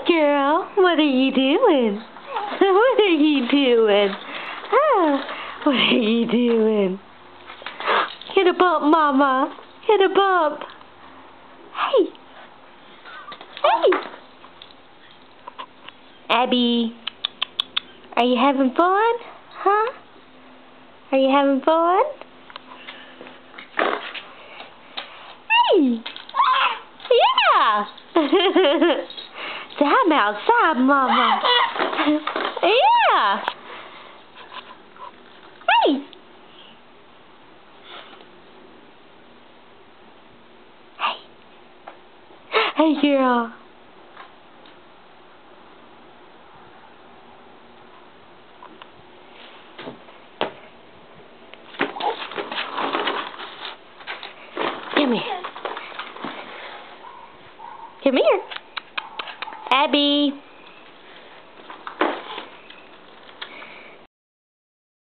girl. What are you doing? What are you doing? What are you doing? Hit a bump, Mama. Hit a bump. Hey. Hey. Abby. Are you having fun? Huh? Are you having fun? Hey. Yeah. So I'm outside, Mama. Yeah. Hey. Hey. Hey, girl. Come here. Come here. Abby.